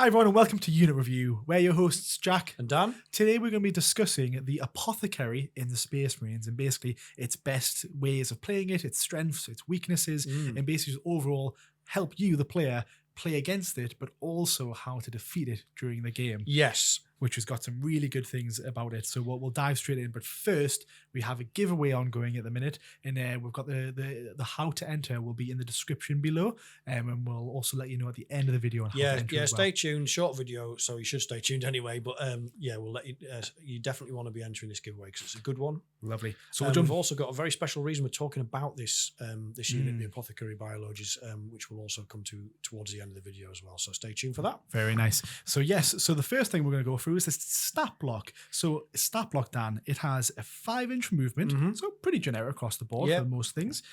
Hi everyone and welcome to Unit Review. We're your hosts Jack and Dan. Today we're going to be discussing the Apothecary in the Space Marines and basically its best ways of playing it, its strengths, its weaknesses, and basically just overall help you, the player, play against it, but also how to defeat it during the game. Yes. Which has got some really good things about it. So we'll dive straight in. But first, we have a giveaway ongoing at the minute. And we've got the how to enter will be in the description below. And we'll also let you know at the end of the video on how to enter as well. Stay tuned. Short video, so you should stay tuned anyway. But we'll let you, you definitely want to be entering this giveaway because it's a good one. Lovely. So we've also got a very special reason we're talking about this this unit, the Apothecary Biologis, which will also come towards the end of the video as well. So stay tuned for that. Very nice. So yes, so the first thing we're going to go through is this stat block. So stat block, Dan, it has a 5-inch movement, so pretty generic across the board for most things.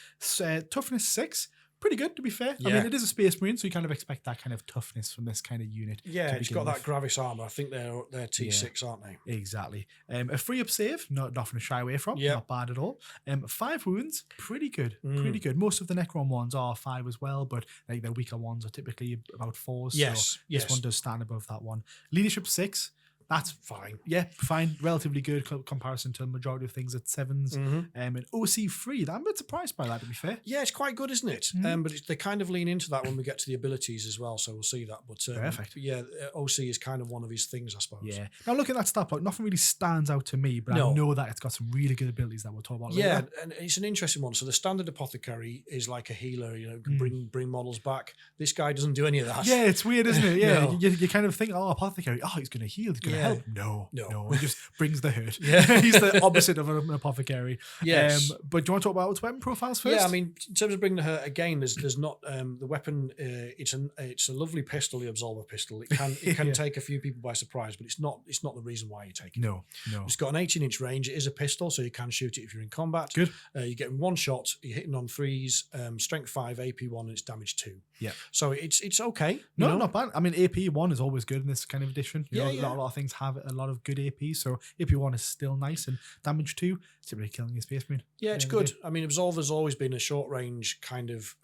Toughness 6. Pretty good, to be fair. I mean, it is a Space Marine, so you kind of expect that kind of toughness from this kind of unit. Yeah, it's got that Gravis armor. I think they're T6, aren't they? Exactly. A free up save, nothing to shy away from. Not bad at all. 5 wounds, pretty good. Pretty good. Most of the Necron ones are 5 as well, but like their weaker ones are typically about 4s. Yes. So this one does stand above that one. Leadership 6. That's fine. Yeah, fine. Relatively good comparison to the majority of things at 7s. And OC 3, I'm a bit surprised by that, to be fair. Yeah, it's quite good, isn't it? But they kind of lean into that when we get to the abilities as well, so we'll see that. But perfect. But yeah, OC is kind of one of his things, I suppose. Yeah. Now, look at that stat block. Nothing really stands out to me, but I know that it's got some really good abilities that we'll talk about later. Yeah, and it's an interesting one. So the standard Apothecary is like a healer, can bring models back. This guy doesn't do any of that. Yeah, it's weird, isn't it? Yeah, you kind of think, Apothecary, he's going to heal, he's going to help. No, he just brings the hurt. Yeah, he's the opposite of an Apothecary. Yes. But do you want to talk about its weapon profiles first? Yeah, I mean, in terms of bringing the hurt, again, there's not the weapon. It's a lovely pistol, the Absolver pistol. It can take a few people by surprise, but it's not the reason why you take it. No. It's got an 18-inch range. It is a pistol, so you can shoot it if you're in combat. Good. You're getting one shot. You're hitting on 3s. Strength 5, AP 1, and it's damage 2. Yeah. So it's okay. No, not bad. I mean, AP 1 is always good in this kind of edition. A lot of things have a lot of good AP, so AP 1 is still nice, and damage 2 is typically killing your Space Marine. Yeah, it's good. I mean, Absolver's always been a short range kind of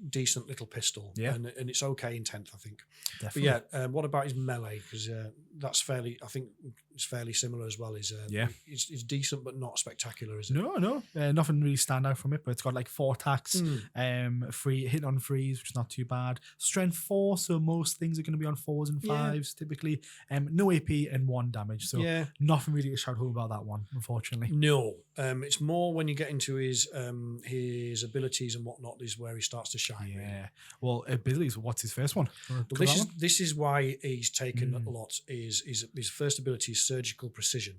decent little pistol. Yeah. And it's okay in 10th, I think. Definitely. But yeah, what about his melee? Because that's fairly, I think it's fairly similar as well. It's decent, but not spectacular, is it? No. Nothing really stand out from it, but it's got like 4 attacks, free hit on 3s, which is not too bad. Strength 4, so most things are going to be on 4s and 5s typically. No AP and 1 damage, so nothing really to shout home about that one, unfortunately. No, it's more when you get into his abilities and whatnot is where he starts to shine. Yeah. Really. Well, abilities. What's his first one? Well, this is why he's taken a lot. Is his first ability is surgical precision,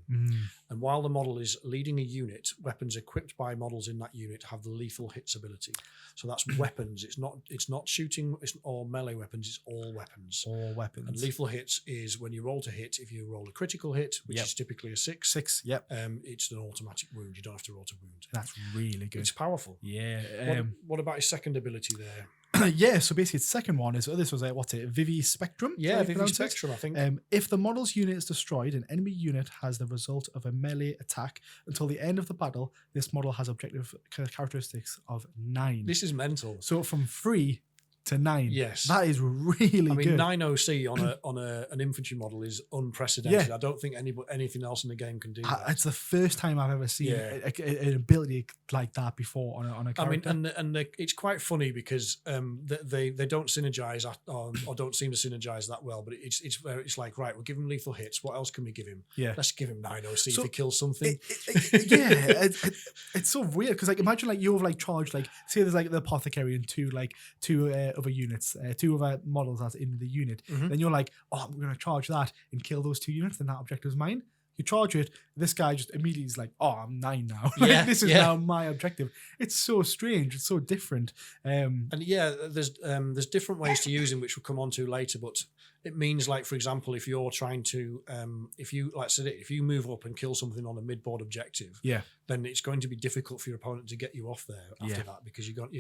and while the model is leading a unit, weapons equipped by models in that unit have the lethal hits ability. So that's weapons. It's not shooting or melee weapons. It's all weapons. All weapons. And lethal hits is when you roll to hit. If you roll a critical hit, which is typically a 6. 6. Yep. It's an automatic wound. You don't have to roll to wound. That's really good. It's powerful. Yeah. What about his second ability there? Yeah, so basically its second one is, this was Vivi Spectrum? Yeah, Vivi Spectrum, I think. If the model's unit is destroyed, an enemy unit has the result of a melee attack until the end of the battle. This model has objective characteristics of 9. This is mental. So from 3 to 9. Yes. That is really good. I mean, 9 OC on an infantry model is unprecedented. I don't think anything else in the game can do that. It's the first time I've ever seen an ability like that before on a character. I mean, and it's quite funny because they don't synergize or don't seem to synergize that well. But it's like, right, we'll give him lethal hits. What else can we give him? Yeah, let's give him 9 OC if he kills something. It's so weird because like imagine like you've like charged like say there's like the Apothecary and two other units, 2 other models that's in the unit. Then you're like, I'm going to charge that and kill those 2 units. Then that objective is mine. You charge it. This guy just immediately is like, I'm 9 now. This is now my objective. It's so strange. It's so different. And there's different ways to use him, which we'll come on to later. But it means, like, for example, if you're trying to, if you move up and kill something on a mid-board objective, then it's going to be difficult for your opponent to get you off there after that because you got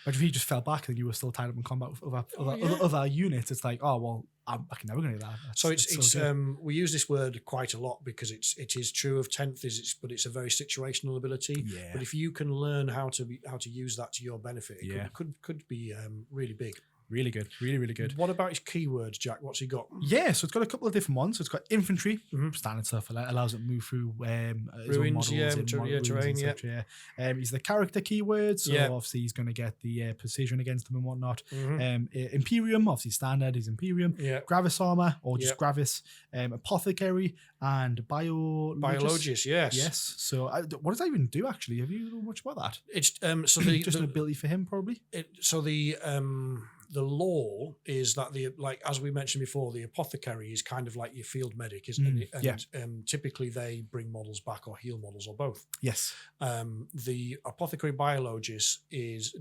but if he just fell back and you were still tied up in combat with other units, it's like, I can never get that. So it's we use this word quite a lot because it is true of 10th, but it's a very situational ability. Yeah. But if you can learn how to use that to your benefit, it could be really big. Really good. Really, really good. What about his keywords, Jack? What's he got? Yeah, so it's got a couple of different ones. So it's got infantry, Mhm. standard stuff. Allows it to move through his own Ruins, models yeah, and ruins terrain, and yeah. such, yeah. He's the character keyword, so Yeah. obviously he's going to get the precision against them and whatnot. Mhm. Imperium, obviously standard is Imperium. Yeah. Gravis armor, or just Yeah. Gravis. Apothecary and Biologis, yes. Yes. So what does that even do, actually? Have you know much about that? It's so the Just an ability for him, probably? The law is that as we mentioned before, the apothecary is kind of like your field medic, isn't it? And typically they bring models back or heal models or both. Yes. The Apothecary Biologis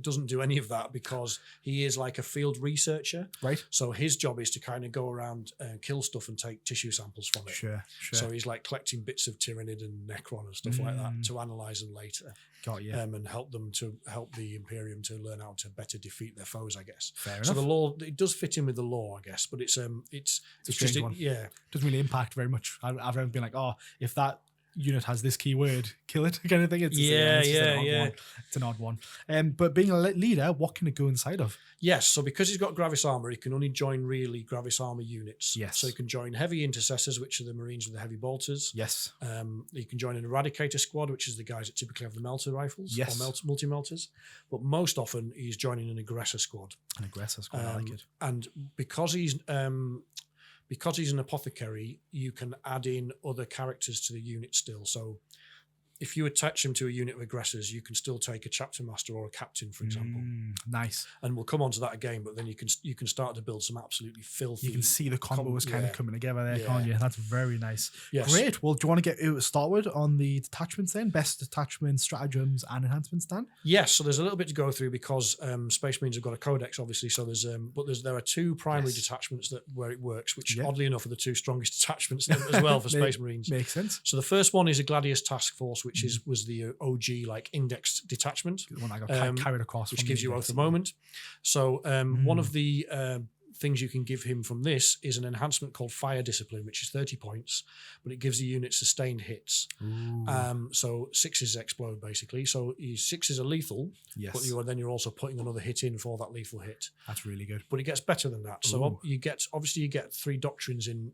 doesn't do any of that because he is like a field researcher. Right. So his job is to kind of go around and kill stuff and take tissue samples from it. Sure. So he's like collecting bits of Tyrannid and Necron and stuff like that to analyze them later. Got you. And help the Imperium to learn how to better defeat their foes, I guess. Fair So enough. the law, it does fit in with the law, I guess, but it's a just strange one. yeah. Doesn't really impact very much. I've ever been like, oh, if that unit has this keyword, kill it, kind of thing. It's just an odd one. It's an odd one. But being a leader, what can it go inside of? Yes, so because he's got Gravis armor, he can only join really Gravis armor units. Yes. So he can join heavy intercessors, which are the Marines with the heavy bolters. Yes. He can join an eradicator squad, which is the guys that typically have the melter rifles Yes. or multi-melters. But most often he's joining an aggressor squad. An aggressor squad, I like it. And because he's an apothecary, you can add in other characters to the unit still. So if you attach him to a unit of aggressors, you can still take a chapter master or a captain, for example. Nice. And we'll come on to that again, but then you can start to build some absolutely filthy. You can see the combos kind of coming together there, can't you? That's very nice. Yes. Great. Well, do you want to get started on the detachments then? Best detachments, stratagems, and enhancements, Dan? Yes. So there's a little bit to go through because Space Marines have got a codex, obviously. So there are two primary detachments where it works, which oddly enough are the two strongest detachments as well for Space Marines. Makes sense. So the first one is a Gladius Task Force, which was the OG like indexed detachment, The one I got carried across, which gives you Oath of Moment. So one of the things you can give him from this is an enhancement called Fire Discipline, which is 30 points, but it gives the unit sustained hits. So 6s explode basically. So 6s are lethal, but you're also putting another hit in for that lethal hit. That's really good. But it gets better than that. So you get 3 doctrines in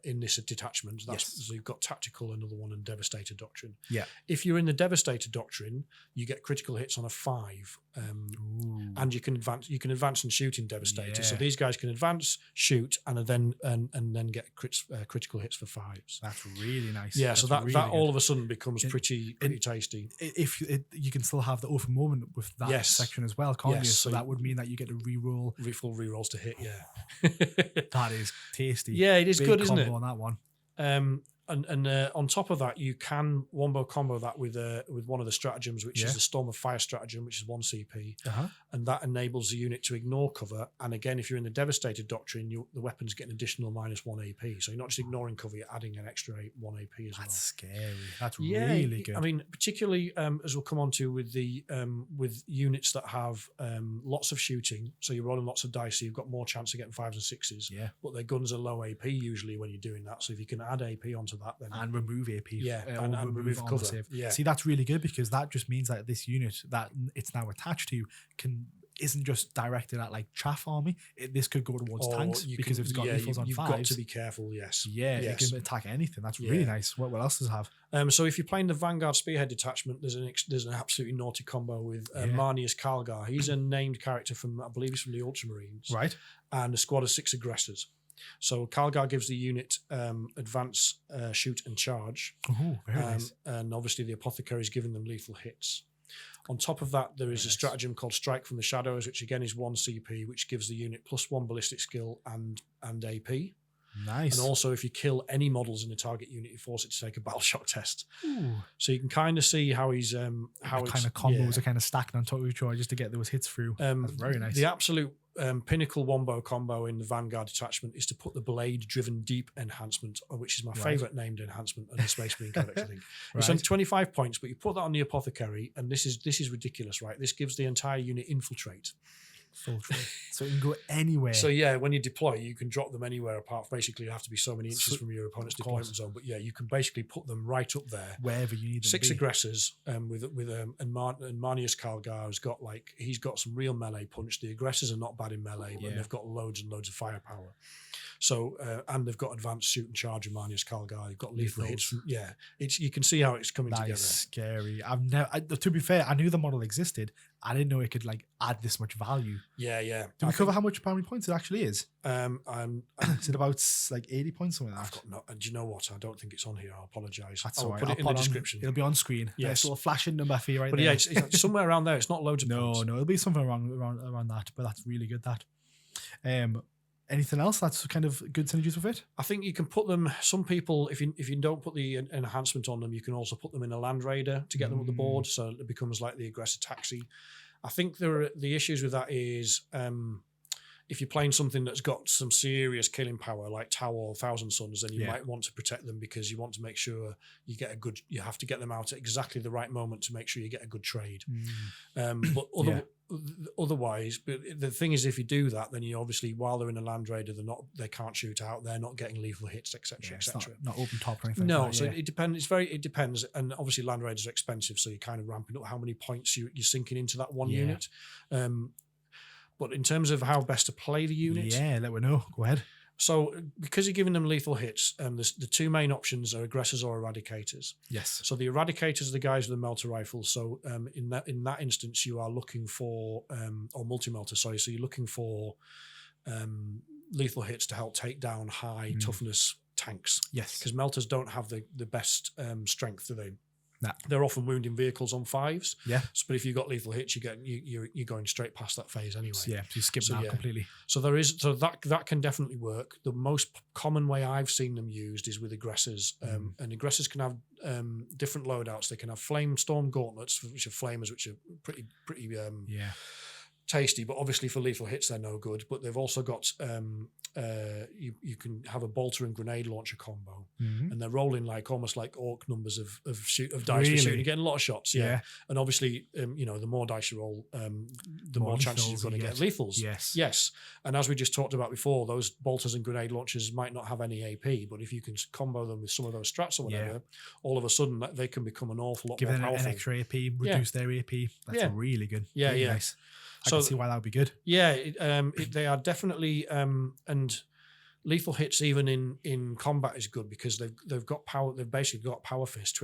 this detachment. So you've got Tactical, another one, and Devastator Doctrine. Yeah. If you're in the Devastator Doctrine, you get critical hits on a 5, and you can advance and shoot in Devastator. So these guys can advance, shoot, and then get critical hits for 5s. That's really nice. Yeah, That's so that really all good. of a sudden becomes pretty tasty. If you can still have the Oath of Moment with that section as well, can't you? So that would mean that you get to reroll. Full rerolls to hit, yeah. That is tasty. Yeah, it is Big good, isn't it? combo on that one. And on top of that, you can wombo combo that with one of the stratagems, which is the Storm of Fire stratagem, which is 1 CP, and that enables the unit to ignore cover. And again, if you're in the Devastated Doctrine, the weapons get an additional -1 AP. So you're not just ignoring cover; you're adding an extra 1 AP as well. That's scary. That's really good. I mean, particularly as we'll come on to with the with units that have lots of shooting, so you're rolling lots of dice, so you've got more chance of getting 5s and 6s. Yeah, but their guns are low AP usually when you're doing that. So if you can add AP onto that, then and remove AP, and remove cover. Save. Yeah. See, that's really good because that just means that this unit that it's now attached to isn't just directed at like chaff army. This could go towards tanks because if it's got lethals on 5s. You've got to be careful. Yes. Yeah, it can attack anything. That's really nice. What else does it have? So if you're playing the Vanguard Spearhead detachment, there's an absolutely naughty combo with Marnius Kalgar. He's a named character from, I believe he's from the Ultramarines, right? And a squad of 6 aggressors. So Kalgar gives the unit advance, shoot, and charge. Oh, very nice. And obviously the Apothecary is giving them lethal hits. On top of that, there is a stratagem called Strike from the Shadows, which again is 1 CP, which gives the unit +1 ballistic skill and AP. Nice. And also, if you kill any models in the target unit, you force it to take a battle shock test. Ooh. So you can kind of see how he's how kind of combos are kind of stacked on top of each other just to get those hits through. That's very nice. The absolute pinnacle wombo combo in the Vanguard detachment is to put the Blade Driven Deep enhancement, which is my favorite named enhancement on the Space Marine Codex, I think. It's only 25 points, but you put that on the Apothecary, and this is ridiculous, right? This gives the entire unit infiltrate. Full tray. So it can go anywhere. So yeah, when you deploy, you can drop them anywhere apart. Basically, you have to be so many inches So- from your opponent's of course. deployment zone. But yeah, you can basically put them right up there. Wherever you need them. 6 to be. aggressors and Marnius Calgar has got he's got some real melee punch. The aggressors are not bad in melee, but Yeah. they've got loads and loads of firepower. So and they've got advanced shoot and charge of Marnius Calgar. They've got lethal hits. Yeah, you can see how it's coming That together. is scary. To be fair, I knew the model existed. I didn't know it could add this much value. Yeah. Do we cover how much primary points it actually is? Is Is it about 80 points something like I've that? got no. Do you know what? I don't think it's on here. I'll apologise. That's I'll all right. put it in the description. It'll be on screen. Yes. Nice little flashing number for you right But there. yeah, it's somewhere around there. It's not loads of no, points. it'll be something around that. But that's really good. That. Anything else that's kind of good synergies with it? I think you can put them. Some people, if you don't put the enhancement on them, you can also put them in a Land Raider to get them up the board, so it becomes like the aggressor taxi. I think the issues with that is if you're playing something that's got some serious killing power, like Tau or Thousand Suns, then you might want to protect them because you want to make sure you get a good. You have to get them out at exactly the right moment to make sure you get a good trade. But otherwise, but the thing is, if you do that, then you obviously, while they're in a Land Raider, they can't shoot out. They're not getting lethal hits, etc., etc. Not open top or anything. No, like that, so it depends. It depends, and obviously Land Raiders are expensive, so you're kind of ramping up how many points you're sinking into that one unit. But in terms of how best to play the unit, let me know. Go ahead. so because you're giving them lethal hits, the two main options are aggressors or eradicators. Yes. So the eradicators are the guys with the melter rifles. So in that instance, you are looking for or multi-melter. Sorry, so you're looking for lethal hits to help take down high toughness tanks. Yes. Because melters don't have the best strength, do they? Nah. They're often wounding vehicles on 5s. Yeah. But if you've got lethal hits, you're going straight past that phase anyway. So you skip that completely. So that can definitely work. The most common way I've seen them used is with aggressors, and aggressors can have different loadouts. They can have flame storm gauntlets, which are flamers, which are pretty tasty, but obviously for lethal hits they're no good. But they've also got you can have a bolter and grenade launcher combo, and they're rolling almost like orc numbers of dice for shooting. You're getting a lot of shots, and obviously the more dice you roll, the more chances you've got to get lethals. Yes. And as we just talked about before, those bolters and grenade launchers might not have any AP, but if you can combo them with some of those strats or whatever, all of a sudden they can become an awful lot more powerful. Give them an extra AP, reduce their AP. That's really good. Really nice. I can see why that would be good. Yeah, they are definitely, and lethal hits even in combat is good because they've got power. They've basically got power fist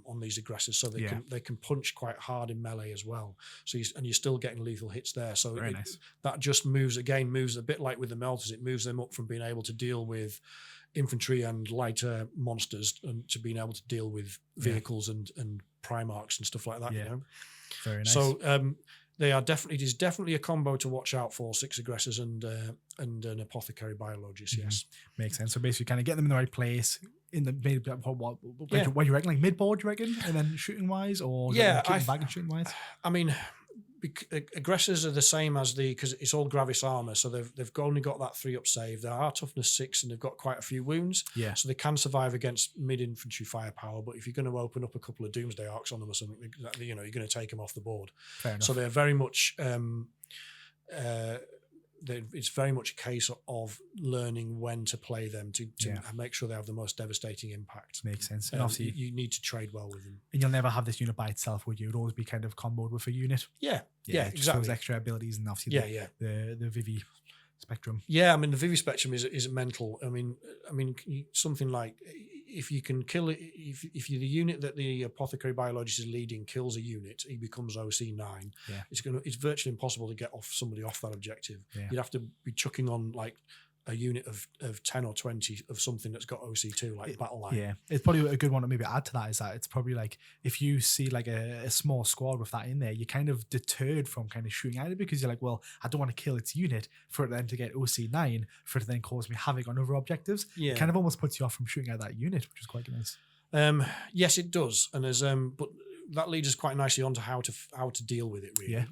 on these aggressors, so they can punch quite hard in melee as well. So you're still getting lethal hits there. So that just moves a bit like with the melters. It moves them up from being able to deal with infantry and lighter monsters and to being able to deal with vehicles and Primarchs and stuff like that. Very nice. So. It is definitely a combo to watch out for. 6 aggressors and an Apothecary Biologis. Yes, makes sense. So basically, kind of get them in the right place in the what you reckon, like mid board, you reckon, and then shooting wise, or back and shooting wise. I mean, aggressors are the same as because it's all Gravis armor, so they've only got that 3-up save. They are toughness 6, and they've got quite a few wounds. Yeah, so they can survive against mid infantry firepower. But if you're going to open up a couple of Doomsday Arcs on them or something, you're going to take them off the board. Fair enough. So they're very much. It's very much a case of learning when to play them to make sure they have the most devastating impact. Makes sense. And obviously, you need to trade well with them. And you'll never have this unit by itself, would you? It would always be kind of comboed with a unit. Yeah, exactly. Those extra abilities and obviously the Vivi spectrum. Yeah, I mean the Vivi spectrum is mental. I mean something like if you can kill it, if you're the unit that the Apothecary Biologis is leading kills a unit, he becomes OC 9. Yeah, it's virtually impossible to get somebody off that objective. Yeah. You'd have to be chucking on like a unit of 10 or 20 of something that's got OC2 like Battle Line. Yeah, it's probably a good one to maybe add to that is that it's probably like if you see like a small squad with that in there, you're kind of deterred from kind of shooting at it because you're like, well, I don't want to kill its unit for it then to get OC9 for it to then cause me havoc on other objectives. Yeah, it kind of almost puts you off from shooting at that unit, which is quite nice. Yes, it does, and there's but that leads us quite nicely onto how to deal with it really. Yeah.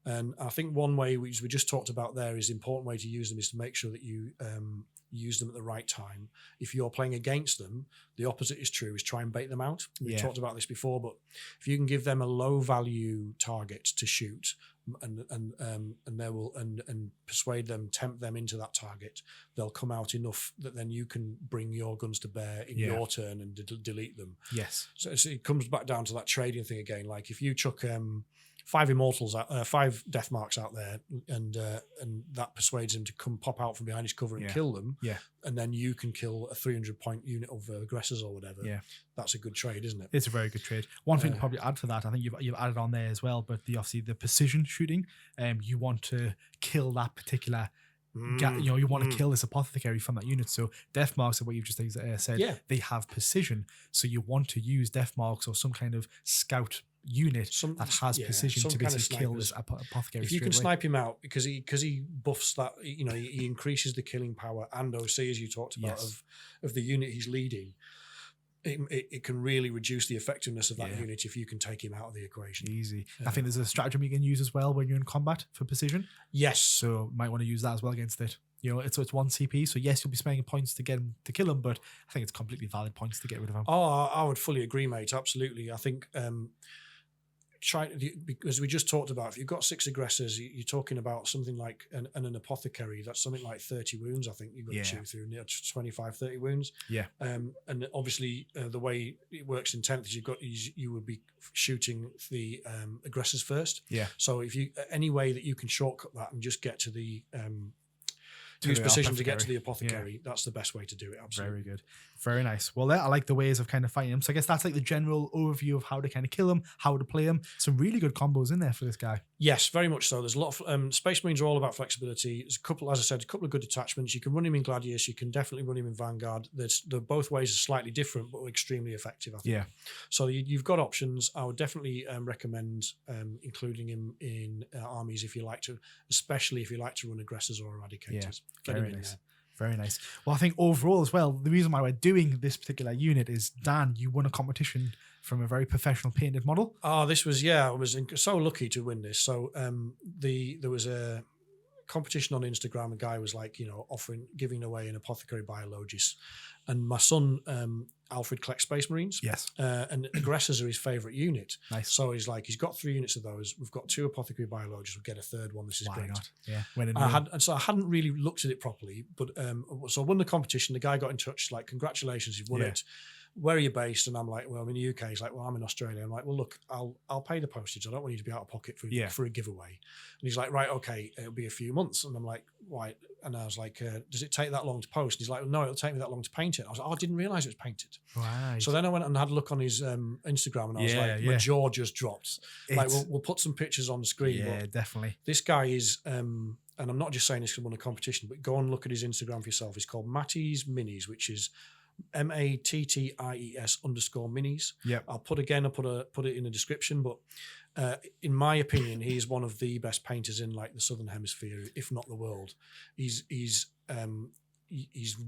And I think one way, which we just talked about there, is the important way to use them is to make sure that you use them at the right time. If you're playing against them, the opposite is true, is try and bait them out. We talked about this before, but if you can give them a low value target to shoot and they will and persuade them, tempt them into that target. They'll come out enough that then you can bring your guns to bear in your turn and delete them. Yes. So it comes back down to that trading thing again. Like if you chuck 5 immortals out, 5 death marks out there, and that persuades him to come pop out from behind his cover and kill them. Yeah. And then you can kill a 300-point unit of aggressors or whatever. Yeah. That's a good trade, isn't it? It's a very good trade. One thing to probably add to that, I think you've added on there as well, but obviously the precision shooting, you want to kill that particular. You want to kill this apothecary from that unit. So death marks are what you've just said. They have precision, so you want to use death marks or some kind of scout unit that has precision to basically kill this apothecary. If you can snipe him out because he buffs that, he increases the killing power and OC, as you talked about, of the unit he's leading. It can really reduce the effectiveness of that unit if you can take him out of the equation. Easy. I think there's a stratagem you can use as well when you're in combat for precision. Yes. So might want to use that as well against it. It's 1 CP. So yes, you'll be spending points to get him to kill him, but I think it's completely valid points to get rid of him. Oh, I would fully agree, mate. Absolutely. I think because we just talked about, if you've got 6 aggressors, you're talking about something like an apothecary. That's something like 30 wounds. I think you've got to shoot through 25, 30 wounds. Yeah. And obviously the way it works in 10th is you would be shooting the aggressors first. Yeah. So if you any way that you can shortcut that and just get to the use precision to get to the apothecary, that's the best way to do it. Absolutely. Very good. Very nice. Well, I like the ways of kind of fighting him. So I guess that's like the general overview of how to kind of kill him, how to play him. Some really good combos in there for this guy. Yes, very much so. There's a lot of Space Marines are all about flexibility. There's as I said, a couple of good attachments. You can run him in Gladius. You can definitely run him in Vanguard. The both ways are slightly different, but extremely effective, I think. Yeah. So you've got options. I would definitely recommend including him in armies if you like to, especially if you like to run aggressors or eradicators. Yeah. Very nice. Very nice. Well, I think overall as well, the reason why we're doing this particular unit is, Dan, you won a competition from a very professional painted model. Oh, this was, I was so lucky to win this. So there was a competition on Instagram. A guy was like, giving away an Apothecary Biologis. And my son, Alfred, collects Space Marines. Yes. And aggressors are his favourite unit. Nice. So he's got 3 units of those. We've got 2 Apothecary Biologis. We'll get a 3rd one. This is great. Not? Yeah. I hadn't really looked at it properly, but so I won the competition. The guy got in touch, like, congratulations, you've won it. Where are you based? And I'm like, well, I'm in the UK. He's like, well, I'm in Australia. I'm like, well, look, I'll pay the postage. I don't want you to be out of pocket for a giveaway. And he's like, right, okay, it'll be a few months. And I'm like, why? And I was like, does it take that long to post? And he's like, well, no, it'll take me that long to paint it. I was like, I didn't realise it was painted. Right. So then I went and had a look on his Instagram, and I was like, my jaw just dropped. Like, we'll put some pictures on the screen. Yeah, definitely. This guy is, and I'm not just saying this because I won a competition, but go and look at his Instagram for yourself. He's called Matties Minis, which is MATTIES_minis. Yeah. I'll put it in the description, but in my opinion, he is one of the best painters in like the Southern Hemisphere, if not the world. He's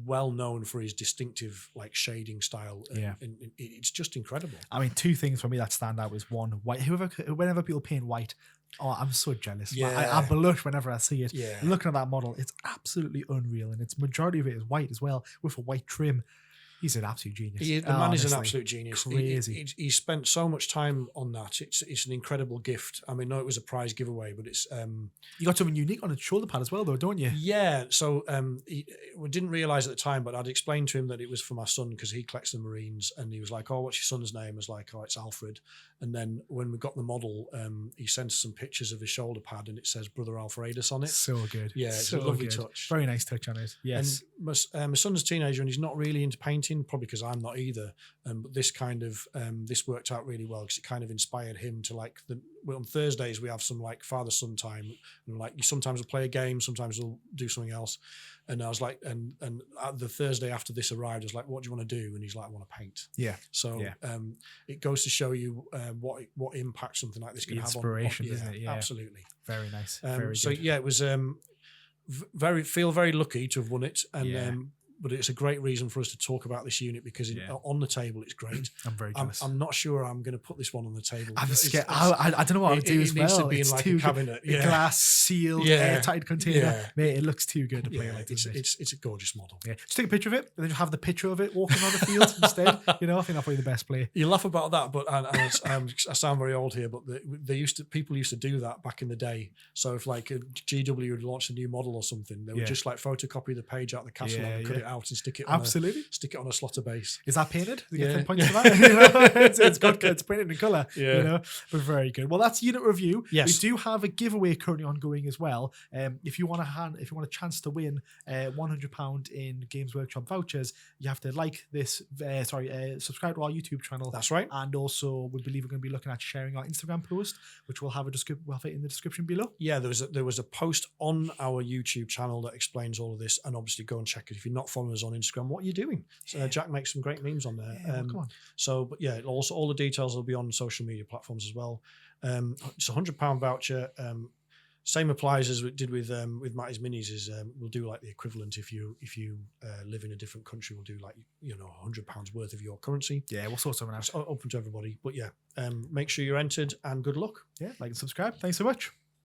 well known for his distinctive like shading style. And it's just incredible. I mean, 2 things for me that stand out is, one, white. Whenever people paint white, I'm so jealous. Yeah. I blush whenever I see it. Yeah. Looking at that model, it's absolutely unreal, and its majority of it is white as well, with a white trim. He's an absolute genius. The man is an absolute genius. Crazy. He spent so much time on that. It's an incredible gift. I mean, no, it was a prize giveaway, but it's you got something unique on its shoulder pad as well, though, don't you? Yeah. So we didn't realise at the time, but I'd explained to him that it was for my son because he collects the Marines, and he was like, "Oh, what's your son's name?" I was like, "Oh, it's Alfred." And then when we got the model, he sent us some pictures of his shoulder pad, and it says Brother Alfredus on it. So good. Yeah, it's so a lovely good. touch. Very nice touch on it. Yes. And my son's a teenager, and he's not really into painting, probably because I'm not either. But this kind of this worked out really well because it kind of inspired him to like on Thursdays we have some like father-son time, and like sometimes we'll play a game, sometimes we'll do something else. And I was like, and the Thursday after this arrived, I was like, "What do you want to do?" And he's like, "I want to paint." Yeah. So it goes to show you what impact something like this can have on inspiration, isn't it? Yeah, absolutely. Very nice. Very so good. it was feel very lucky to have won it, and but it's a great reason for us to talk about this unit because on the table it's great. I'm very jealous. I'm not sure I'm going to put this one on the table. I'm scared. I don't know what I'll do as well. It needs to be it's in like too a cabinet. a glass sealed, airtight container. Mate, it looks too good to play like. It's a gorgeous model. Yeah, just take a picture of it and then just have the picture of it walking on the field instead. I think that's probably the best play. You laugh about that, but I sound very old here, but people used to do that back in the day. So if like a GW would launch a new model or something, they would just like photocopy the page out the catalogue and cut it out and stick it on a slaughter base. Is that painted? Do you get 10 points for that? It's good. It's printed in colour. But very good. Well, that's unit review. Yes. We do have a giveaway currently ongoing as well. If you want a chance to win £100 in Games Workshop vouchers, you have to like this. Subscribe to our YouTube channel. That's right. And also, we believe we're going to be looking at sharing our Instagram post, which we'll have it in the description below. Yeah, there was a post on our YouTube channel that explains all of this, and obviously go and check it. If you're not following us on Instagram, what are you doing? So Jack makes some great memes on there. Come on. So, but yeah, also all the details will be on social media platforms as well. It's a £100 voucher. Same applies as we did with Matty's Minis. Is we'll do like the equivalent if you live in a different country. We'll do like £100 worth of your currency. Yeah, we'll sort something out. It's open to everybody. But yeah, make sure you're entered and good luck. Yeah, like and subscribe. Thanks so much.